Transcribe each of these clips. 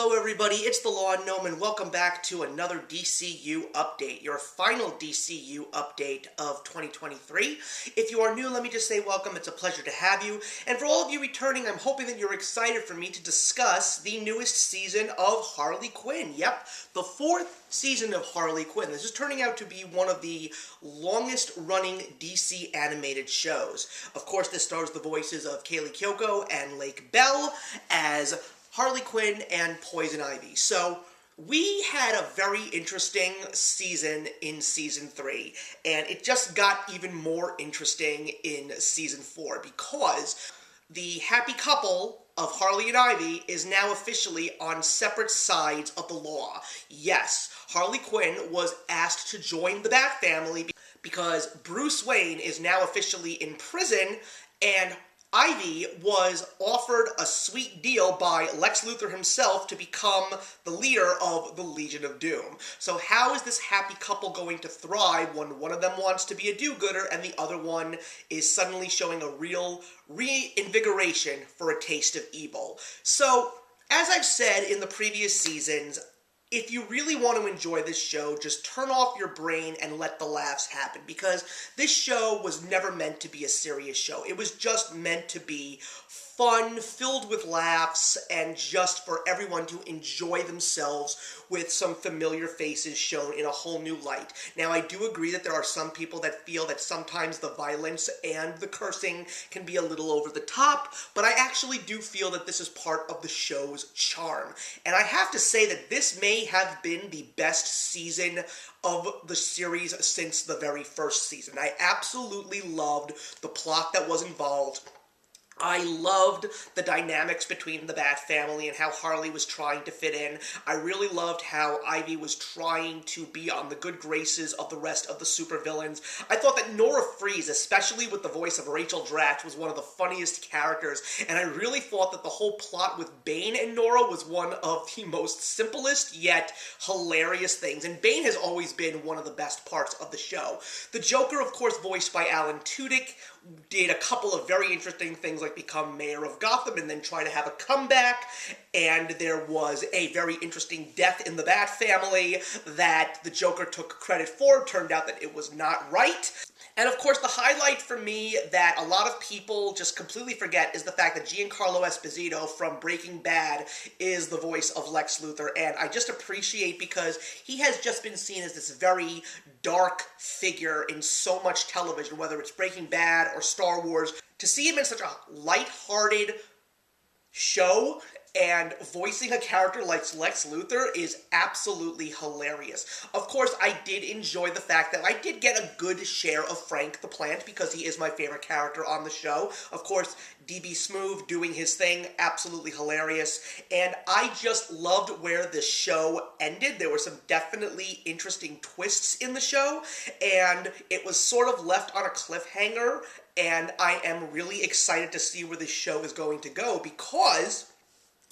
Hello everybody, it's the Law Gnome and welcome back to another DCU update, your final DCU update of 2023. If you are new, let me just say welcome, it's a pleasure to have you. And for all of you returning, I'm hoping that you're excited for me to discuss the newest season of Harley Quinn. Yep, the fourth season of Harley Quinn. This is turning out to be one of the longest running DC animated shows. Of course, this stars the voices of Kaylee Cuoco and Lake Bell as Harley Quinn and Poison Ivy. So we had a very interesting season in Season 3, and it just got even more interesting in Season 4 because the happy couple of Harley and Ivy is now officially on separate sides of the law. Yes, Harley Quinn was asked to join the Bat family because Bruce Wayne is now officially in prison, and Ivy was offered a sweet deal by Lex Luthor himself to become the leader of the Legion of Doom. So how is this happy couple going to thrive when one of them wants to be a do-gooder and the other one is suddenly showing a real reinvigoration for a taste of evil? So, as I've said in the previous seasons, if you really want to enjoy this show, just turn off your brain and let the laughs happen, because this show was never meant to be a serious show. It was just meant to be fun, filled with laughs, and just for everyone to enjoy themselves with some familiar faces shown in a whole new light. Now, I do agree that there are some people that feel that sometimes the violence and the cursing can be a little over the top, but I actually do feel that this is part of the show's charm. And I have to say that this may have been the best season of the series since the very first season. I absolutely loved the plot that was involved. I loved the dynamics between the Bat family and how Harley was trying to fit in. I really loved how Ivy was trying to be on the good graces of the rest of the supervillains. I thought that Nora Freeze, especially with the voice of Rachel Dratch, was one of the funniest characters, and I really thought that the whole plot with Bane and Nora was one of the most simplest yet hilarious things, and Bane has always been one of the best parts of the show. The Joker, of course, voiced by Alan Tudyk, did a couple of very interesting things like become mayor of Gotham and then try to have a comeback, and there was a very interesting death in the Bat family that the Joker took credit for. Turned out that it was not right. And of course, the highlight for me that a lot of people just completely forget is the fact that Giancarlo Esposito from Breaking Bad is the voice of Lex Luthor, and I just appreciate because he has just been seen as this very dark figure in so much television, whether it's Breaking Bad or Star Wars. To see him in such a lighthearted show and voicing a character like Lex Luthor is absolutely hilarious. Of course, I did enjoy the fact that I did get a good share of Frank the Plant because he is my favorite character on the show. Of course, DB Smoove doing his thing, absolutely hilarious. And I just loved where the show ended. There were some definitely interesting twists in the show, and it was sort of left on a cliffhanger, and I am really excited to see where this show is going to go because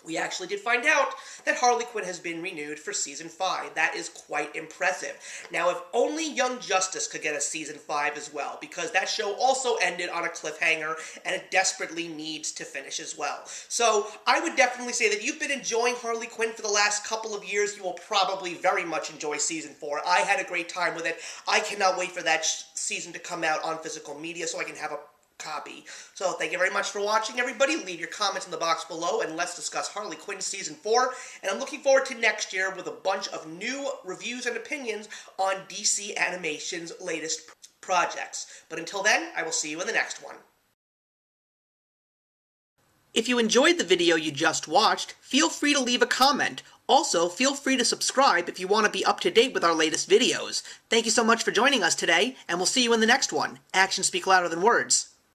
we actually did find out that Harley Quinn has been renewed for Season 5. That is quite impressive. Now, if only Young Justice could get a Season 5 as well, because that show also ended on a cliffhanger, and it desperately needs to finish as well. So, I would definitely say that if you've been enjoying Harley Quinn for the last couple of years, you will probably very much enjoy Season 4. I had a great time with it. I cannot wait for that season to come out on physical media so I can have a copy. So thank you very much for watching, everybody. Leave your comments in the box below, and let's discuss Harley Quinn Season 4. And I'm looking forward to next year with a bunch of new reviews and opinions on DC Animation's latest projects. But until then, I will see you in the next one. If you enjoyed the video you just watched, feel free to leave a comment. Also, feel free to subscribe if you want to be up to date with our latest videos. Thank you so much for joining us today, and we'll see you in the next one. Actions speak louder than words.